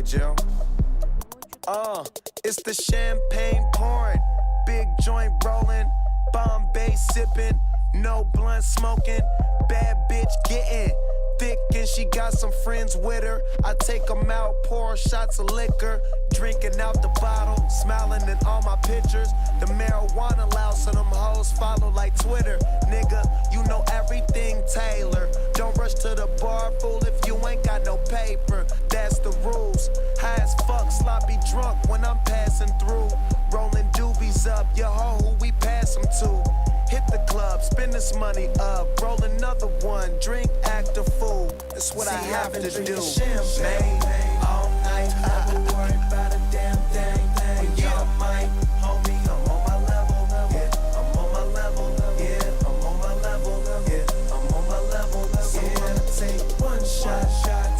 Jill. It's the champagne pouring, big joint rolling, Bombay sipping, no blunt smoking, bad bitch getting thick and she got some friends with her. I take them out, pour shots of liquor, drinking out the bottle, smiling in all my pictures. The marijuana loud, so them hoes follow like Twitter. Nigga, you know everything Taylor. Don't rush to the bar, fool, if you ain't got no paper. That's the rules. High as fuck, sloppy drunk when I'm passing through. Rolling doobies up, your hoe who we pass them to. Hit the club, spend this money up, roll another one, drink, act a fool. That's what I have to do. Champagne all night, never worry about a damn thing. When y'all might, homie, I'm on my level. Yeah, I'm on my level. Yeah, I'm on my level. Yeah, I'm on my level. So I'ma take one shot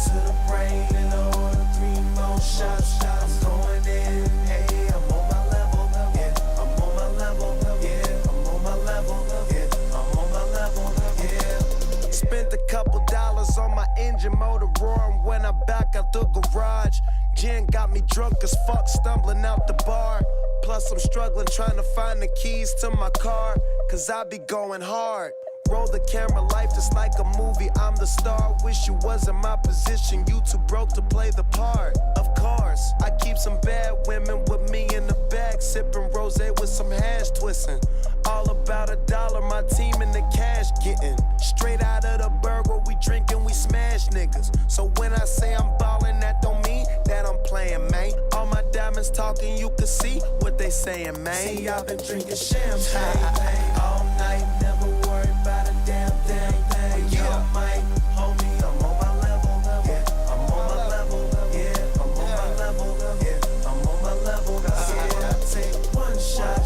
to the brain and order 3 more shots. I'm going in, hey, I'm on my level. Yeah, I'm on my level. Yeah, I'm on my level. Yeah, I'm on my level. Yeah. Spent a couple dollars on my engine motor roaring when I back out the garage. Gin got me drunk as fuck, stumbling out the bar. Plus I'm struggling trying to find the keys to my car, cause I be going hard. Roll the camera, life just like a movie, I'm the star. Wish you was in my position, you too broke to play the part. Of course, I keep some bad women with me in the bag, sipping rosé with some hash twisting. All about $1, my team in the cash getting. Straight out of the burger, we drinking, we smash niggas. So when I say I'm ballin', that don't mean that I'm playing, man. All my diamonds talking, you can see what they saying, man. See, I've been drinking champagne all night, never worry about a damn thing. Y'all might, homie, I'm on my level. Yeah, I'm on my level. Yeah, I'm on my level. Yeah, I'm on my level. Yeah, I take one shot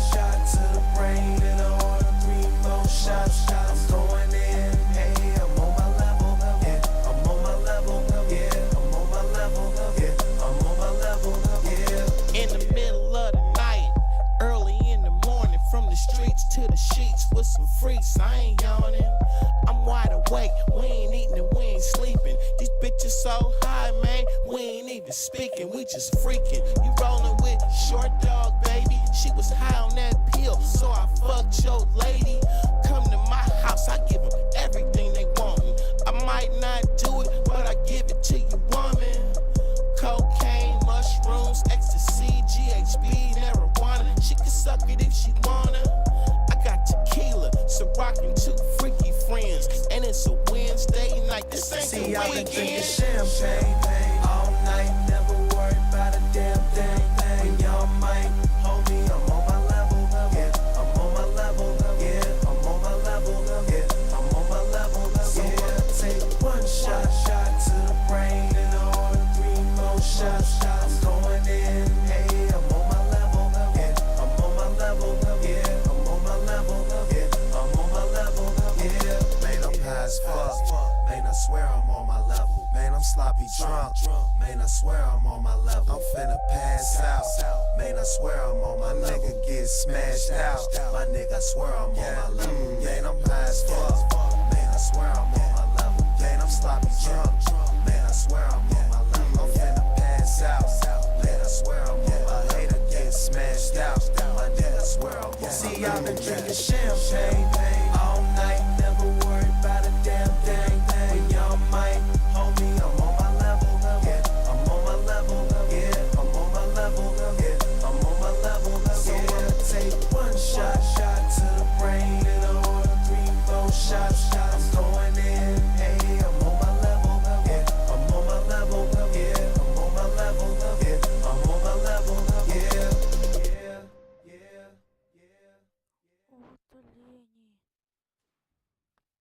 to the brain and order 3 more shots. I'm going in, hey, I'm on my level. Yeah, I'm on my level. Yeah, I'm on my level. Yeah, I'm on my level. Yeah. In the middle of the night, early in the morning, from the streets to the sheets with some freaks, I ain't yawning. I'm wide awake, we ain't eating and we ain't sleeping. These bitches so high, man, we ain't even speaking, we just freaking. You rolling with short dog, baby. She was high on that pill, so I fucked your lady. Come to my house, I give them everything they want. I might not do it, but I give it to you, woman. Cocaine, mushrooms, ecstasy, GHB, marijuana. She can suck it if she wanna. I got tequila, so rockin' 2 freaky friends, and it's a Wednesday night. This ain't See, the I've been drinking weekend. champagne all night, never worry about a damn thing. When y'all might, homie, I'm on my level. Yeah, I'm on my level. Yeah, I'm on my level. Yeah, I'm on my level. So I'ma take one shot to the brain and order 3 more shots. I'm going in, hey, I'm on my level. Yeah, I'm on my level. Yeah, I'm on my level. Yeah, I'm on my level. Yeah, man, I'm high as fuck. Man, I swear I'm on my level. Man, I'm sloppy drunk. Man, I swear I'm on my level. I'm finna pass out. Man, I swear I'm on my nigga get smashed out. My nigga, I swear I'm on my level. Man, I'm high as fuck. Man, I swear I'm on my level. Man, I'm sloppy drunk. Man, I swear I'm on my level. I'm finna pass out. Man, I swear I'm on my hater get smashed out. My nigga, I swear I'm on my level. See, I've been drinking champagne